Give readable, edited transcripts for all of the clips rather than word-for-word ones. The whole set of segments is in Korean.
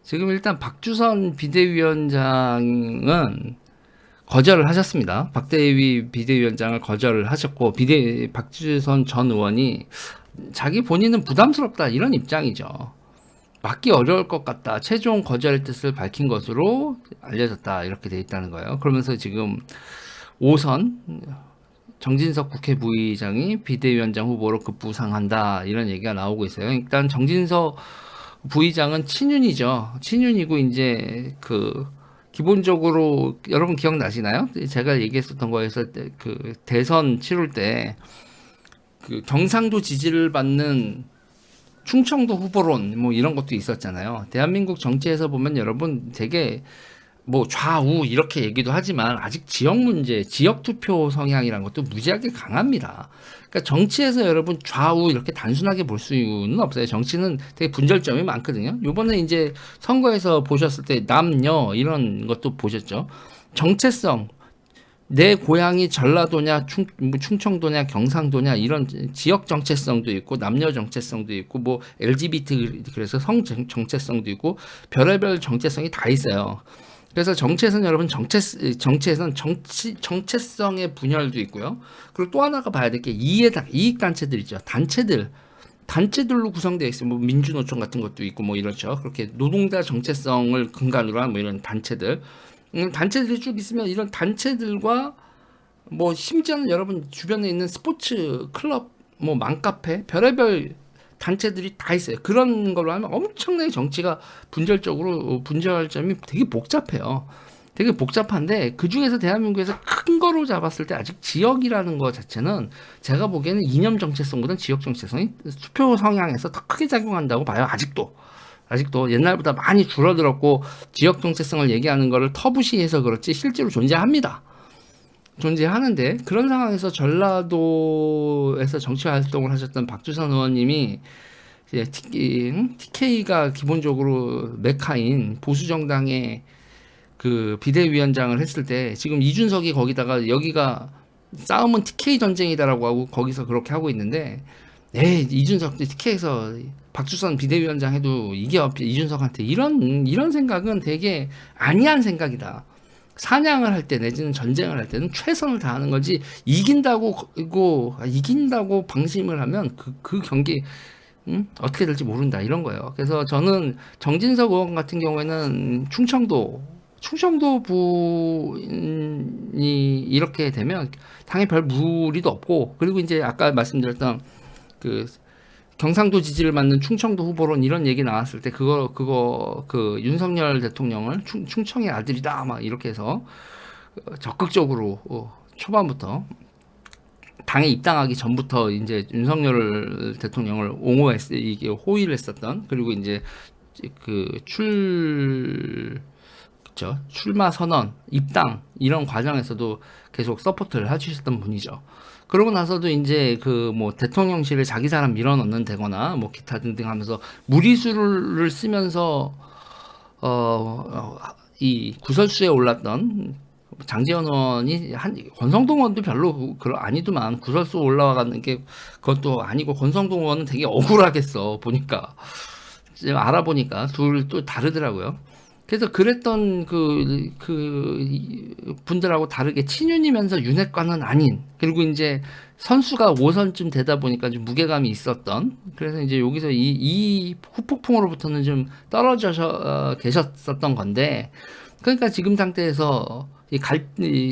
지금 일단 박주선 비대위원장은 거절을 하셨습니다. 박대위 비대위원장을 거절을 하셨고 박주선 전 의원이 자기 본인은 부담스럽다 이런 입장이죠. 막기 어려울 것 같다. 최종 거절 뜻을 밝힌 것으로 알려졌다. 이렇게 돼 있다는 거예요. 그러면서 지금 5선 정진석 국회 부의장이 비대위원장 후보로 급부상한다. 이런 얘기가 나오고 있어요. 일단 정진석 부의장은 친윤이죠. 친윤이고 이제 기본적으로 여러분 기억나시나요? 제가 얘기했었던 거에서 그 대선 치를 때 그 경상도 지지를 받는 충청도 후보론 뭐 이런 것도 있었잖아요. 대한민국 정치에서 보면 여러분 되게 뭐 좌우 이렇게 얘기도 하지만 아직 지역 문제, 지역 투표 성향이라는 것도 무지하게 강합니다. 그러니까 정치에서 여러분 좌우 이렇게 단순하게 볼 수는 없어요. 정치는 되게 분절점이 많거든요. 요번에 이제 선거에서 보셨을 때 남녀 이런 것도 보셨죠. 정체성, 내 고향이 전라도냐, 뭐 충청도냐, 경상도냐 이런 지역 정체성도 있고 남녀 정체성도 있고 뭐 LGBT 그래서 성 정체성도 있고 별의별 정체성이 다 있어요. 그래서 정체에서는 여러분 정체에서는 정체성의 분열도 있고요. 그리고 또 하나가 봐야 될 게 이익 단체들이죠. 단체들로 구성되어 있어요. 뭐 민주노총 같은 것도 있고 뭐 이렇죠. 그렇게 노동자 정체성을 근간으로 한 뭐 이런 단체들. 단체들이 쭉 있으면 이런 단체들과 뭐 심지어는 여러분 주변에 있는 스포츠 클럽 뭐 맘카페 별의별 단체들이 다 있어요. 그런 걸로 하면 엄청나게 정치가 분절점이 되게 복잡해요. 되게 복잡한데 그 중에서 대한민국에서 큰 거로 잡았을 때 아직 지역이라는 거 자체는 제가 보기에는 이념 정체성보다는 지역 정체성이 투표 성향에서 더 크게 작용한다고 봐요. 아직도 옛날보다 많이 줄어들었고 지역 정체성을 얘기하는 거를 터부시해서 그렇지 실제로 존재하는데 그런 상황에서 전라도에서 정치 활동을 하셨던 박주선 의원님이 이제 TK가 기본적으로 메카인 보수 정당의 그 비대위원장을 했을 때 지금 이준석이 거기다가 여기가 싸움은 TK 전쟁이다라고 하고 거기서 그렇게 하고 있는데 이준석 TK에서 박주선 비대위원장 해도 이게 이준석한테 이런 생각은 되게 아니한 생각이다. 사냥을 할 때 내지는 전쟁을 할 때는 최선을 다하는 거지 이긴다고 방심을 하면 그 경기 어떻게 될지 모른다 이런 거예요. 그래서 저는 정진석 의원 같은 경우에는 충청도 분이 이렇게 되면 당연히 별 무리도 없고 그리고 이제 아까 말씀드렸던 그 경상도 지지를 받는 충청도 후보론 이런 얘기 나왔을 때 그 윤석열 대통령을 충청의 아들이다 막 이렇게 해서 적극적으로 초반부터 당에 입당하기 전부터 이제 윤석열 대통령을 이게 호의를 했었던 그리고 이제 그 출마 선언, 입당 이런 과정에서도 계속 서포트를 해주셨던 분이죠. 그러고 나서도 이제 그 뭐 대통령실에 자기 사람 밀어넣는 데거나 뭐 기타 등등 하면서 무리수를 쓰면서 이 구설수에 올랐던 장제원 의원이 권성동 의원도 별로 아니더만 구설수 올라가는 게 그것도 아니고 권성동 의원은 되게 억울하겠어 보니까 지금 알아보니까 둘 또 다르더라고요. 그래서 그랬던 분들하고 다르게 친윤이면서 윤핵관은 아닌 그리고 이제 선수가 5선쯤 되다 보니까 좀 무게감이 있었던 그래서 이제 여기서 이 후폭풍으로부터는 좀 떨어져 계셨었던 건데 그러니까 지금 상태에서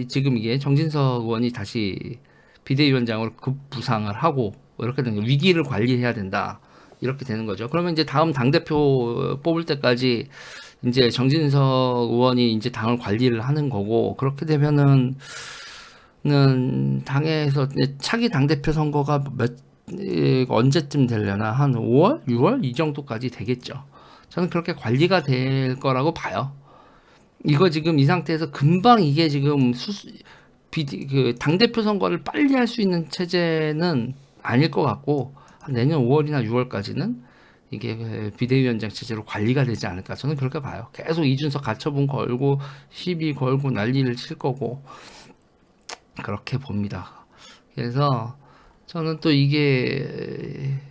지금 이게 정진석 의원이 다시 비대위원장으로 급부상을 하고 이렇게 된 위기를 관리해야 된다. 이렇게 되는 거죠. 그러면 이제 다음 당대표 뽑을 때까지 이제 정진석 의원이 이제 당을 관리를 하는 거고 그렇게 되면은 당에서 차기 당대표 선거가 언제쯤 되려나 한 5월, 6월 이 정도까지 되겠죠. 저는 그렇게 관리가 될 거라고 봐요. 이거 지금 이 상태에서 금방 이게 지금 그 당대표 선거를 빨리 할 수 있는 체제는 아닐 것 같고 내년 5월이나 6월까지는 이게 비대위원장 체제로 관리가 되지 않을까 저는 그렇게 봐요. 계속 이준석 가처분 걸고 시비 걸고 난리를 칠 거고 그렇게 봅니다. 그래서 저는 또 이게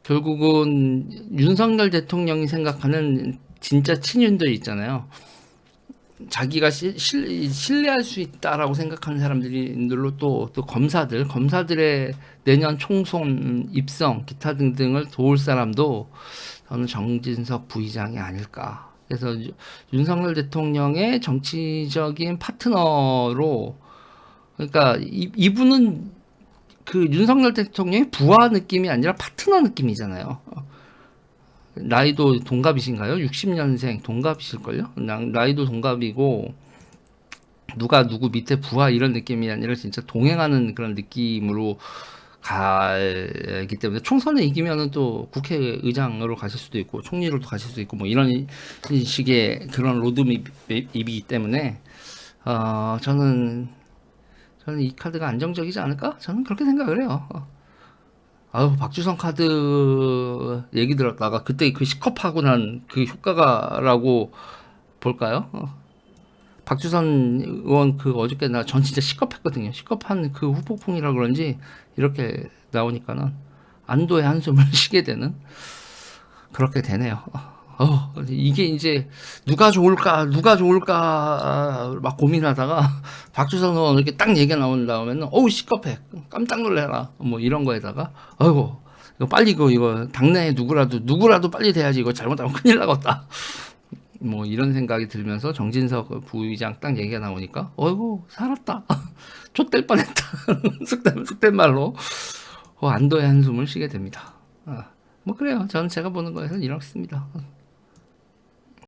결국은 윤석열 대통령이 생각하는 진짜 친윤들 있잖아요. 자기가 신뢰할 수 있다라고 생각하는 사람들로 또 검사들의 내년 총선 입성 기타 등등을 도울 사람도 저는 정진석 부의장이 아닐까. 그래서 윤석열 대통령의 정치적인 파트너로, 그러니까 이분은 그 윤석열 대통령의 부하 느낌이 아니라 파트너 느낌이잖아요. 나이도 동갑이신가요? 60년생 동갑이실걸요? 나이도 동갑이고 누가 누구 밑에 부하 이런 느낌이 아니라 진짜 동행하는 그런 느낌으로 가기 때문에 총선에 이기면은 또 국회의장으로 가실 수도 있고 총리로도 가실 수도 있고 뭐 이런 식의 그런 로드맵이기 때문에 저는 이 카드가 안정적이지 않을까? 저는 그렇게 생각을 해요. 아유, 박주성 카드 얘기 들었다가 그때 그 시컵하고 난 그 효과가라고 볼까요? 박주선 의원 그 어저께 나 전 진짜 시겁했거든요. 시겁한 그 후폭풍이라 그런지 이렇게 나오니까는 안도의 한숨을 쉬게 되는 그렇게 되네요. 이게 이제 누가 좋을까 막 고민하다가 박주선 의원 이렇게 딱 얘기가 나온 다음에는 어우 시겁해 깜짝 놀래라 뭐 이런 거에다가 아이고 이거 빨리 이거 당내에 누구라도 빨리 돼야지 이거 잘못하면 큰일 나겠다 뭐 이런 생각이 들면서 정진석 부의장 딱 얘기가 나오니까 어이구 살았다 좆될 뻔했다 속된 말로 안도의 한숨을 쉬게 됩니다. 뭐 그래요. 저는 제가 보는 거에서 이렇습니다.